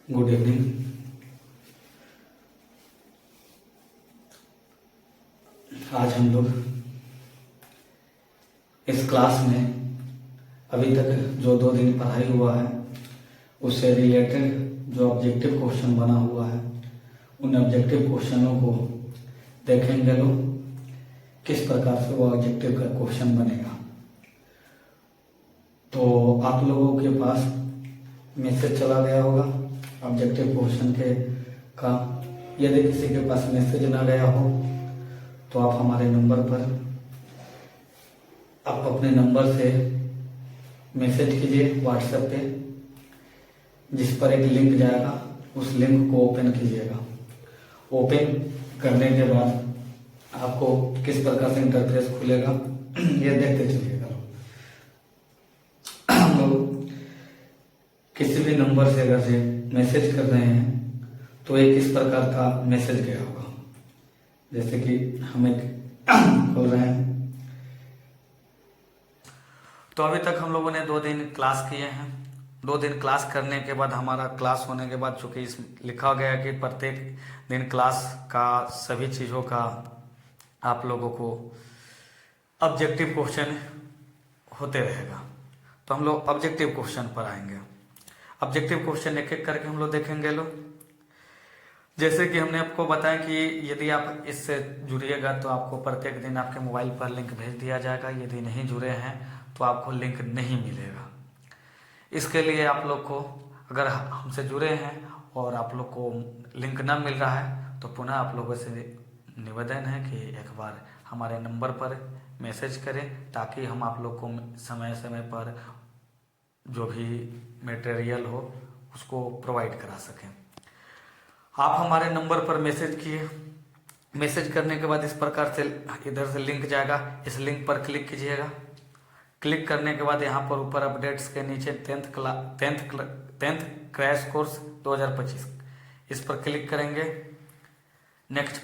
Good evening. आज हम लोग इस क्लास में अभी तक जो 2 दिन पढ़ाई हुआ है उससे रिलेटेड जो ऑब्जेक्टिव क्वेश्चन बना हुआ है उन ऑब्जेक्टिव क्वेश्चनों को देखेंगे लोग किस प्रकार से वो ऑब्जेक्टिव का क्वेश्चन बनेगा। तो आप लोगों के पास मैसेज चला गया होगा ऑब्जेक्टिव क्वेश्चन के का। यदि किसी के पास मैसेज ना गया हो तो आप हमारे नंबर पर आप अपने नंबर से मैसेज कीजिए व्हाट्सएप पे, जिस पर एक लिंक जाएगा उस लिंक को ओपन कीजिएगा। ओपन करने के बाद आपको किस प्रकार से इंटरफेस खुलेगा ये देखते चलिएगा। हम लोग किसी भी नंबर से अगर से मैसेज कर रहे हैं तो एक इस प्रकार का मैसेज गया होगा, जैसे कि हम एक खोल रहे हैं। तो अभी तक हम लोगों ने 2 दिन क्लास किए हैं। 2 दिन क्लास करने के बाद हमारा क्लास होने के बाद चूंकि इस लिखा गया कि प्रत्येक दिन क्लास का सभी चीज़ों का आप लोगों को ऑब्जेक्टिव क्वेश्चन होते रहेगा। तो हम लोग ऑब्जेक्टिव क्वेश्चन पर आएंगे। ऑब्जेक्टिव क्वेश्चन एक एक करके हम लोग देखेंगे लोग। जैसे कि हमने आपको बताया कि यदि आप इससे जुड़िएगा तो आपको प्रत्येक दिन आपके मोबाइल पर लिंक भेज दिया जाएगा। यदि नहीं जुड़े हैं तो आपको लिंक नहीं मिलेगा। इसके लिए आप लोग को अगर हमसे जुड़े हैं और आप लोग को लिंक ना मिल रहा है तो पुनः आप लोगों से निवेदन है कि एक बार हमारे नंबर पर मैसेज करें ताकि हम आप लोग को समय समय पर जो भी मटेरियल हो उसको प्रोवाइड करा सकें। आप हमारे नंबर पर मैसेज किए। मैसेज करने के बाद इस प्रकार से इधर से लिंक जाएगा, इस लिंक पर क्लिक कीजिएगा। क्लिक करने के बाद यहाँ पर ऊपर अपडेट्स के नीचे 10th क्रैश कोर्स 2025 इस पर क्लिक करेंगे। नेक्स्ट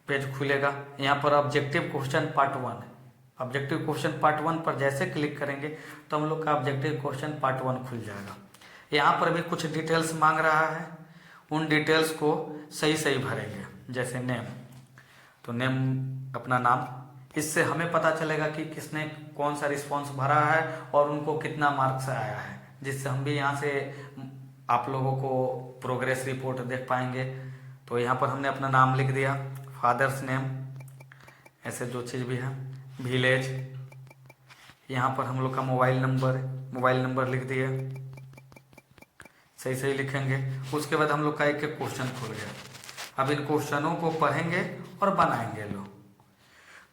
पेज खुलेगा। यहाँ पर objective question part 1, objective question part 1 पर जैसे क्लिक करेंगे तो हम लोग का ऑब्जेक्टिव क्वेश्चन पार्ट 1 खुल जाएगा। यहाँ पर भी कुछ डिटेल्स मांग रहा है, उन डिटेल्स को सही भरेंगे। जैसे नेम, तो नेम अपना नाम, इससे हमें पता चलेगा कि किसने कौन सा रिस्पॉन्स भरा है और उनको कितना मार्क्स आया है, जिससे हम भी यहाँ से आप लोगों को प्रोग्रेस रिपोर्ट देख पाएंगे। तो यहाँ पर हमने अपना नाम लिख दिया, फादर्स नेम, ऐसे जो चीज़ भी है, विलेज, यहाँ पर हम लोग का मोबाइल नंबर लिख दिए, सही लिखेंगे। उसके बाद हम लोग का एक क्वेश्चन खुल गया। अब इन क्वेश्चनों को पढ़ेंगे और बनाएंगे लोग।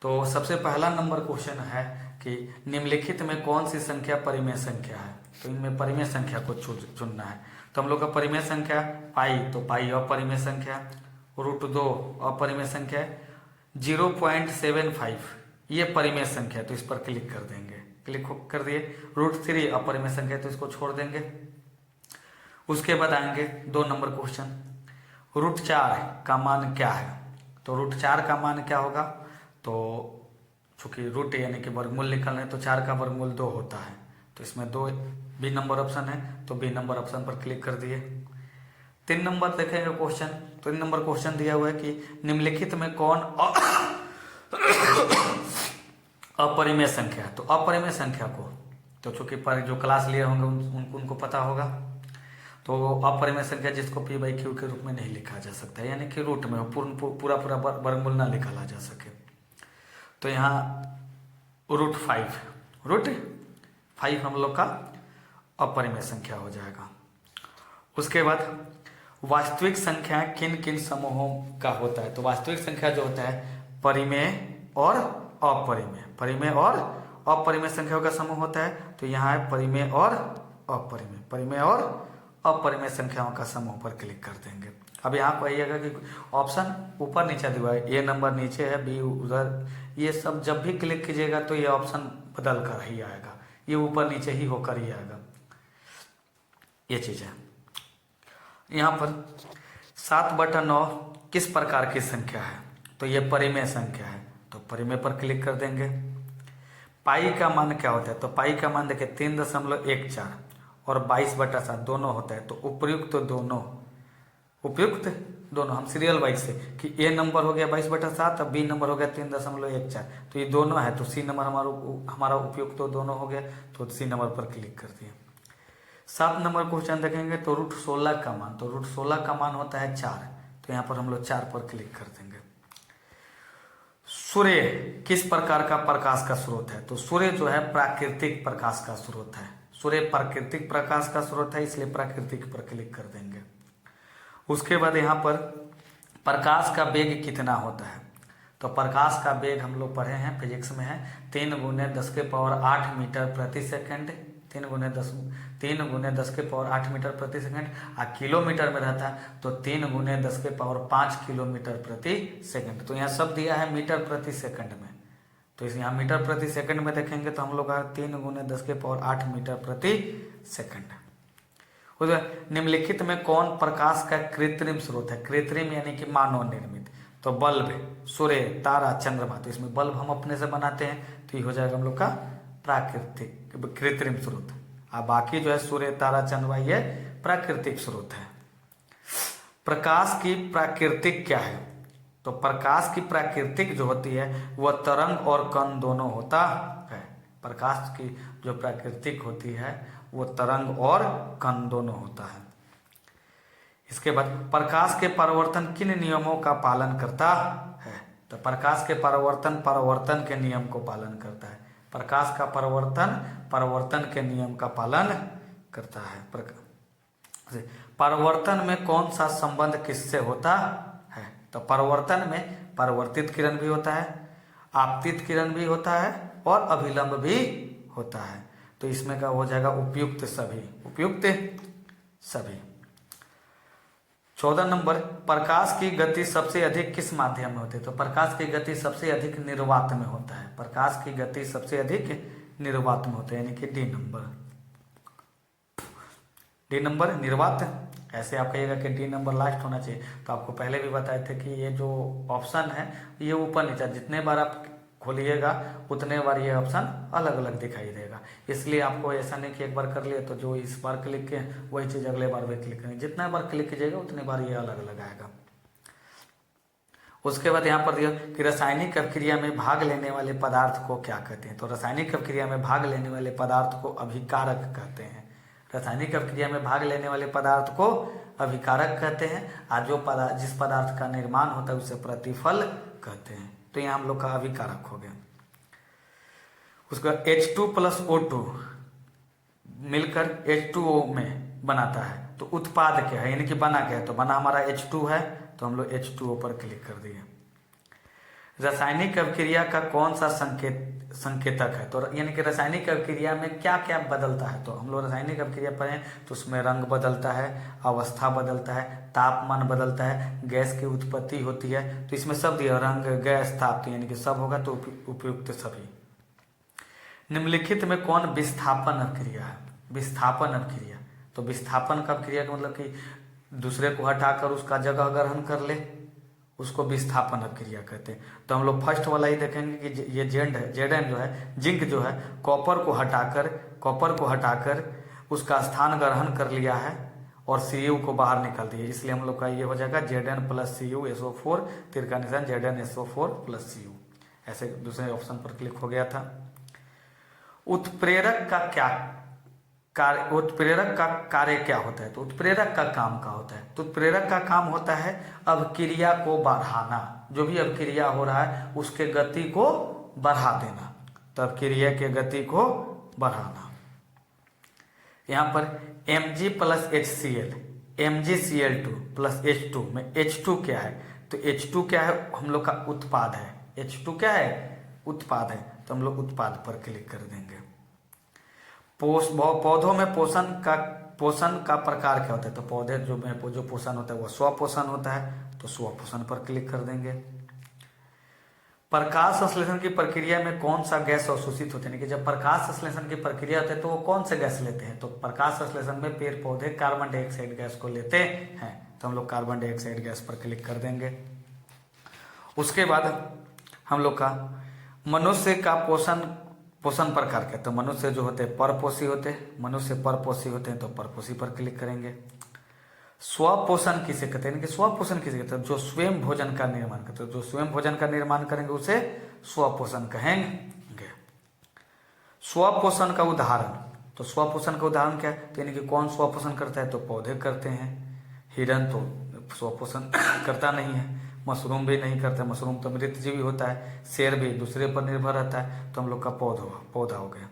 तो सबसे पहला नंबर क्वेश्चन है कि निम्नलिखित में कौन सी संख्या परिमेय संख्या है। तो इनमें परिमेय संख्या को चुनना है। तो हम लोग का परिमेय संख्या पाई, तो पाई अपरिमेय संख्या, √2 अपरिमेय संख्या, 0.75 ये परिमेय संख्या, तो इस पर क्लिक कर देंगे। क्लिक कर दिए। √3 अपरिमेय संख्या, तो इसको छोड़ देंगे। उसके बाद आएंगे 2 नंबर क्वेश्चन, √4 का मान क्या है। तो √4 का मान क्या होगा, तो चूंकि रूट यानी कि वर्गमूल निकालना है तो 4 का वर्गमूल 2 होता है, तो इसमें 2 बी नंबर ऑप्शन है, तो बी नंबर ऑप्शन पर क्लिक कर दिए। 3 नंबर देखेंगे क्वेश्चन। तो 3 नंबर क्वेश्चन दिया हुआ है कि निम्नलिखित में कौन अपरिमेय संख्या है। तो अपरिमेय संख्या को तो चूंकि पर जो क्लास लिए होंगे उनको पता होगा। तो अपरिमेय संख्या जिसको P/Q के रूप में नहीं लिखा जा सकता है, यानी कि रूट में पूरा वर्गमूल ना निकाला जा सके। तो यहाँ √5 हम लोग का अपरिमेय संख्या हो जाएगा। उसके बाद वास्तविक संख्या किन किन समूहों का होता है। तो वास्तविक संख्या जो होता है परिमेय और अपरिमेय, परिमेय और अपरिमेय संख्याओं का समूह होता है। तो यहाँ है परिमेय और अपरिमेय, परिमेय और अपरिमेय संख्याओं का समूह पर क्लिक कर देंगे। अब यहाँ पर आइएगा कि ऑप्शन ऊपर नीचे दिया है, ए नंबर नीचे है, बी उधर, ये सब जब भी क्लिक कीजिएगा तो ये ऑप्शन बदल कर ही आएगा, ये ऊपर नीचे ही होकर ही आएगा, ये चीज़ है। यहाँ पर 7/9 किस प्रकार की संख्या है। तो ये परिमेय संख्या है, तो परिमेय पर क्लिक कर देंगे। पाई का मान क्या होता है। तो पाई का मान देखिए 3.14 और 22/7 दोनों होता है। तो उपयुक्त तो दोनों उपयुक्त दोनों, हम सीरियल वाइज से कि ए नंबर हो गया 22/7, अब बी नंबर हो गया 3.14, तो ये दोनों है, तो सी नंबर हमारा उपयुक्त तो दोनों हो गया, तो सी नंबर पर क्लिक कर दिए। 7 नंबर क्वेश्चन देखेंगे तो √16 का मान, तो √16 का मान होता है 4, तो यहाँ पर हम लोग 4 पर क्लिक कर देंगे। सूर्य किस प्रकार का प्रकाश का स्रोत है, तो सूर्य जो है प्राकृतिक प्रकाश का स्रोत है, सूर्य प्राकृतिक प्रकाश का स्रोत है, इसलिए प्राकृतिक पर क्लिक कर देंगे। उसके बाद यहाँ पर प्रकाश का वेग कितना होता है, तो प्रकाश का वेग हम लोग पढ़े हैं, फिजिक्स में है 3 × 10⁸ मीटर प्रति सेकंड, 3 × 10⁸ मीटर प्रति सेकंड, आ किलोमीटर में रहता है तो 3 × 10⁵ किलोमीटर प्रति सेकंड। तो यहाँ सब दिया है मीटर प्रति सेकंड में, तो इस यहाँ मीटर प्रति सेकंड में देखेंगे तो हम लोग का 3 × 10⁸ मीटर प्रति सेकंड। निम्नलिखित में कौन प्रकाश का कृत्रिम स्रोत है, कृत्रिम यानी कि मानव निर्मित, तो बल्ब, सूर्य, तारा, चंद्रमा, तो इसमें बल्ब हम अपने से बनाते हैं, तो ये हो जाएगा हम लोग का प्राकृतिक कृत्रिम स्रोत। अब बाकी जो है सूर्य, तारा, चंद्रमा ये प्राकृतिक स्रोत है। प्रकाश की प्राकृतिक क्या है, तो प्रकाश की प्राकृतिक जो होती है वह तरंग और कण दोनों होता है। प्रकाश की जो प्राकृतिक होती है वो तरंग और कण दोनों होता है। इसके बाद प्रकाश के परावर्तन किन नियमों का पालन करता है, तो प्रकाश के परावर्तन के नियम को पालन करता है। प्रकाश का परावर्तन के नियम का पालन करता है। परावर्तन में कौन सा संबंध किससे होता है, तो परावर्तन में परावर्तित किरण भी होता है, आपतित किरण भी होता है और अभिलंब भी होता है, तो इसमें का हो जाएगा उपयुक्त सभी। 14 नंबर, प्रकाश की गति सबसे अधिक किस माध्यम में होती है, तो प्रकाश की गति सबसे अधिक निर्वात में होता है, प्रकाश की गति सबसे अधिक निर्वात में होता है, यानी कि डी नंबर निर्वात। ऐसे आप कहिएगा कि डी नंबर लास्ट होना चाहिए, तो आपको पहले भी बताए थे कि ये जो ऑप्शन है ये ऊपर नीचे जितने बार आप खोलिएगा उतने बार ये ऑप्शन अलग अलग दिखाई देगा, इसलिए आपको ऐसा नहीं कि एक बार कर लिए तो जो इस बार क्लिक किए वही चीज़ अगले बार भी क्लिक करेंगे, जितना बार क्लिक कीजिएगा उतने बार ये अलग अलग आएगा। उसके बाद यहाँ पर दिया कि रासायनिक अभिक्रिया में भाग लेने वाले पदार्थ को क्या कहते हैं, तो रासायनिक अभिक्रिया में भाग लेने वाले पदार्थ को अभिकारक कहते हैं। रासायनिक अभिक्रिया में भाग लेने वाले पदार्थ को अभिकारक कहते हैं, और जो जिस पदार्थ का निर्माण होता है उसे प्रतिफल कहते हैं, तो यहाँ हम लोग का अभिकारक हो गया। उसका H2 + O2 मिलकर H2O में बनाता है, तो उत्पाद क्या है, यानी कि बना क्या है, तो बना हमारा H2 है, तो हम लोग H2O पर क्लिक कर दिए। रासायनिक अभिक्रिया का कौन सा संकेतक है, तो यानी कि रासायनिक अभिक्रिया में क्या क्या बदलता है, तो हम लोग रासायनिक अभिक्रिया पढ़ें तो उसमें रंग बदलता है, अवस्था बदलता है, तापमान बदलता है, गैस की उत्पत्ति होती है, तो इसमें सब दिया रंग, गैस, ताप, तो यानी कि सब होगा, तो उपयुक्त सभी। निम्नलिखित में कौन विस्थापन अभिक्रिया है, विस्थापन अभिक्रिया, तो विस्थापन का अभिक्रिया का मतलब कि दूसरे को हटाकर उसका जगह ग्रहण कर ले, उसको विस्थापन अभिक्रिया कहते हैं। तो हम लोग फर्स्ट वाला ही देखेंगे कि ये जेडन जो है, जिंक जो है कॉपर को हटाकर उसका स्थान ग्रहण कर लिया है और Cu को बाहर निकाल दिया, इसलिए हम लोग का ये हो जाएगा Zn + Cu SO4, तीर का निशान ZnSO4 + Cu, ऐसे दूसरे ऑप्शन पर क्लिक हो गया था। उत्प्रेरक का कार्य क्या होता है, तो उत्प्रेरक का काम क्या होता है, तो उत्प्रेरक का काम होता है अभिक्रिया को बढ़ाना, जो भी अभिक्रिया हो रहा है उसके गति को बढ़ा देना, तो अभिक्रिया के गति को बढ़ाना। यहाँ पर Mg + HCl, MgCl2 + H2 में H2 क्या है, तो H2 क्या है, हम लोग का उत्पाद है, H2 क्या है, उत्पाद है, तो हम लोग उत्पाद पर क्लिक कर देंगे। पौधों में पोषण का प्रकार क्या होता है, तो पौधे जो पोषण होता है वो स्वपोषण होता है, तो स्वपोषण पर क्लिक कर देंगे। प्रकाश संश्लेषण की प्रक्रिया में कौन सा गैस अवशोषित होते हैं, यानी कि जब प्रकाश संश्लेषण की प्रक्रिया होती है तो वो कौन से गैस लेते हैं, तो प्रकाश संश्लेषण में पेड़ पौधे कार्बन डाइऑक्साइड गैस को लेते हैं, तो हम लोग कार्बन डाइऑक्साइड गैस पर क्लिक कर देंगे। उसके बाद हम लोग का मनुष्य का पोषण प्रकार क्या, तो मनुष्य जो होते हैं परपोषी होते हैं, मनुष्य परपोषी होते हैं, तो परपोषी पर क्लिक करेंगे। स्वपोषण किसे कहते हैं कि स्वपोषण किसे कहते हैं, जो स्वयं भोजन का निर्माण करते हैं, जो स्वयं भोजन का निर्माण करेंगे उसे स्वपोषण कहेंगे। स्वपोषण का उदाहरण, तो स्वपोषण का उदाहरण क्या है, तो यानी कि कौन स्वपोषण करता है, तो पौधे करते हैं। हिरन तो स्वपोषण करता नहीं है, मशरूम भी नहीं करता, मशरूम तो मृतजीवी होता है, शेर भी दूसरे पर निर्भर रहता है, तो हम लोग का पौधा हो गया।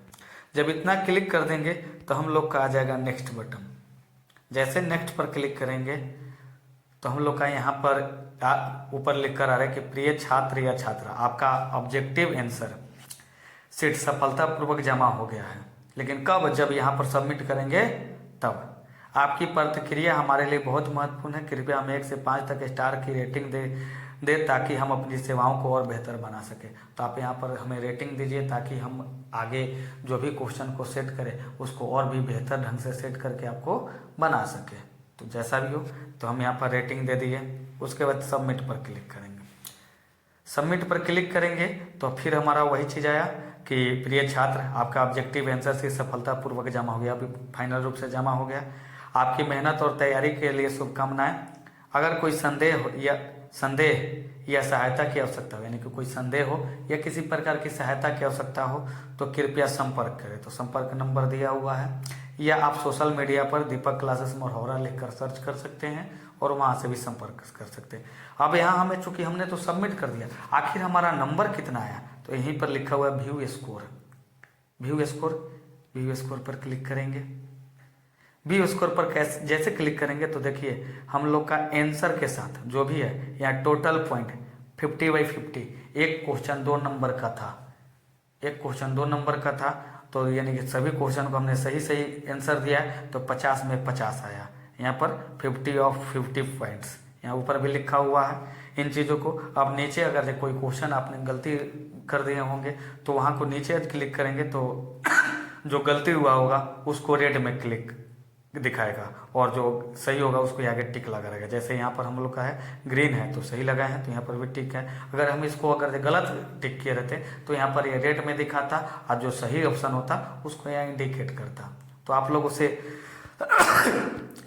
जब इतना क्लिक कर देंगे तो हम लोग का आ जाएगा नेक्स्ट बटन। जैसे नेक्स्ट पर क्लिक करेंगे तो हम लोग का यहाँ पर ऊपर लिख कर आ रहा है कि प्रिय छात्र या छात्रा, आपका ऑब्जेक्टिव आंसर शीट सफलतापूर्वक जमा हो गया है। लेकिन कब, जब यहाँ पर सबमिट करेंगे तब। आपकी प्रतिक्रिया हमारे लिए बहुत महत्वपूर्ण है। कृपया हमें 1 से 5 तक स्टार की रेटिंग दे ताकि हम अपनी सेवाओं को और बेहतर बना सकें। तो आप यहाँ पर हमें रेटिंग दीजिए ताकि हम आगे जो भी क्वेश्चन को सेट करें उसको और भी बेहतर ढंग से सेट करके आपको बना सके। तो जैसा भी हो, तो हम यहाँ पर रेटिंग दे दिए। उसके बाद सबमिट पर क्लिक करेंगे। सबमिट पर क्लिक करेंगे तो फिर हमारा वही चीज़ आया कि प्रिय छात्र, आपका ऑब्जेक्टिव आंसर से सफलतापूर्वक जमा हो गया, अभी फाइनल रूप से जमा हो गया। आपकी मेहनत और तैयारी के लिए शुभकामनाएं। अगर कोई संदेह या सहायता की आवश्यकता हो, यानी कि कोई संदेह हो या किसी प्रकार की सहायता की आवश्यकता हो तो कृपया संपर्क करें। तो संपर्क नंबर दिया हुआ है, या आप सोशल मीडिया पर दीपक क्लासेस मरहौरा लिखकर सर्च कर सकते हैं और वहाँ से भी संपर्क कर सकते हैं। अब यहाँ हमें, चूंकि हमने तो सबमिट कर दिया, आखिर हमारा नंबर कितना आया, तो यहीं पर लिखा हुआ है व्यू स्कोर। व्यू स्कोर पर क्लिक करेंगे। व्यू स्कोर पर जैसे क्लिक करेंगे तो देखिए हम लोग का आंसर के साथ जो भी है, यहाँ टोटल पॉइंट 50/50, एक क्वेश्चन 2 नंबर का था, तो यानी कि सभी क्वेश्चन को हमने सही आंसर दिया तो 50 में 50 आया। यहाँ पर 50/50 पॉइंट्स यहाँ ऊपर भी लिखा हुआ है इन चीज़ों को। अब नीचे अगर कोई क्वेश्चन आपने गलती कर दिए होंगे तो वहाँ को नीचे क्लिक करेंगे तो जो गलती हुआ होगा उसको रेड में क्लिक दिखाएगा और जो सही होगा उसको आगे टिक लगा रहेगा। जैसे यहाँ पर हम लोग का है ग्रीन है तो सही लगा है, तो यहाँ पर भी टिक है। अगर हम इसको अगर गलत टिक किए रहते तो यहाँ पर ये रेड में दिखाता और जो सही ऑप्शन होता उसको यहाँ इंडिकेट करता। तो आप लोग उसे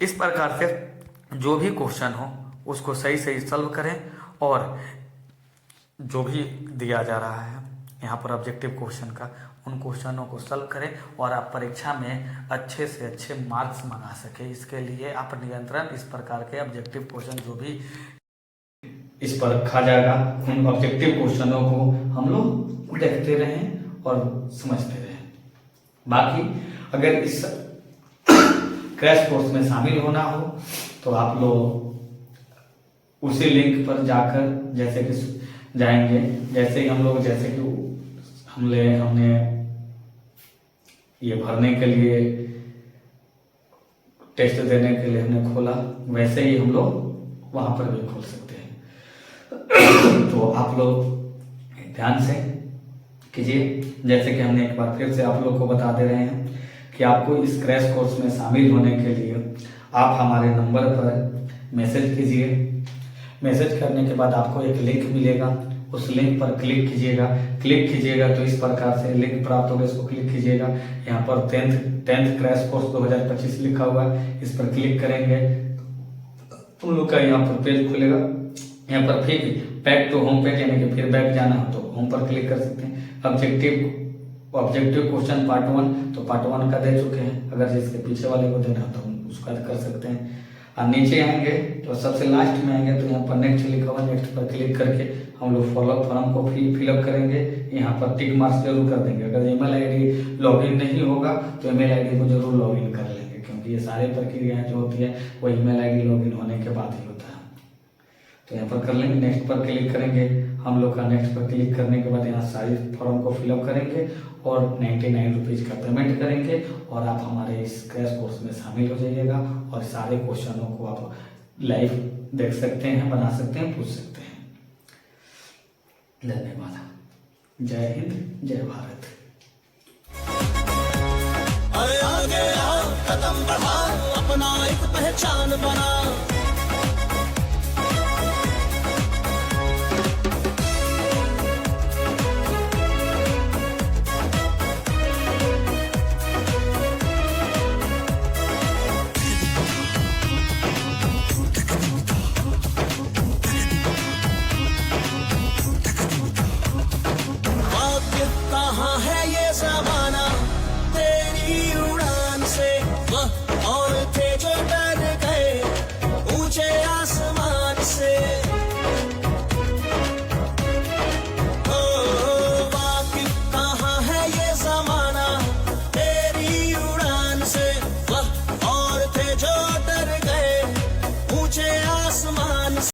इस प्रकार से जो भी क्वेश्चन हो उसको सही सॉल्व करें और जो भी दिया जा रहा है यहाँ पर ऑब्जेक्टिव क्वेश्चन का, उन क्वेश्चनों को सॉल्व करें और आप परीक्षा में अच्छे से अच्छे मार्क्स मंगा सके। इसके लिए आप निरंतर इस प्रकार के ऑब्जेक्टिव क्वेश्चन जो भी इस पर रखा जाएगा, उन ऑब्जेक्टिव क्वेश्चनों को हम लोग देखते रहें और समझते रहें। बाकी अगर इस क्रैश कोर्स में शामिल होना हो तो आप लोग उसी लिंक पर जाकर जैसे कि जाएंगे, जैसे ही हम लोग जैसे कि हमने ये भरने के लिए टेस्ट देने के लिए हमने खोला, वैसे ही हम लोग वहां पर भी खोल सकते हैं। तो आप लोग ध्यान से कीजिए। जैसे कि हमने एक बार फिर से आप लोग को बता दे रहे हैं कि आपको इस क्रैश कोर्स में शामिल होने के लिए आप हमारे नंबर पर मैसेज कीजिए। मैसेज करने के बाद आपको एक लिंक मिलेगा, उस लिंक पर क्लिक कीजिएगा तो इस प्रकार से लिंक प्राप्त होगा। इसको क्लिक कीजिएगा, यहाँ पर 10th क्रैश कोर्स 2025 लिखा हुआ है, इस पर क्लिक करेंगे तो उन लोग का यहाँ पर पेज खुलेगा। यहाँ पर फिर बैक टू होम पेज, यानी कि फिर बैक जाना हो तो होम पर क्लिक कर सकते हैं। ऑब्जेक्टिव क्वेश्चन पार्ट 1 तो पार्ट 1 का दे चुके हैं, अगर जिसके पीछे वाले को देना हो तो उसका कर सकते हैं। और नीचे आएंगे तो सबसे लास्ट में आएंगे तो यहाँ पर नेक्स्ट लिखा हुआ, नेक्स्ट पर क्लिक करके हम लोग फॉलोअप फॉर्म को फिलअप करेंगे। यहाँ पर टिक मार्क्स जरूर कर देंगे। अगर ईमेल आईडी लॉगिन नहीं होगा तो ईमेल आईडी को जरूर लॉगिन कर लेंगे, क्योंकि ये सारे प्रक्रियाएं जो होती है वो ईमेल आईडी लॉगिन होने के बाद ही होता है। तो यहाँ पर कर लेंगे, नेक्स्ट पर क्लिक करेंगे। हम लोग का नेक्स्ट पर क्लिक करने के बाद यहाँ सारी फॉर्म को फिलअप करेंगे और 99 रुपीज़ का पेमेंट करेंगे और आप हमारे इस क्रैश कोर्स में शामिल हो जाइएगा और सारे क्वेश्चनों को आप लाइव देख सकते हैं, बना सकते हैं, पूछ सकते हैं। धन्यवाद। जय हिंद, जय भारत। आगे आओ, कदम बढ़ाओ, अपना एक पहचान बनाओ।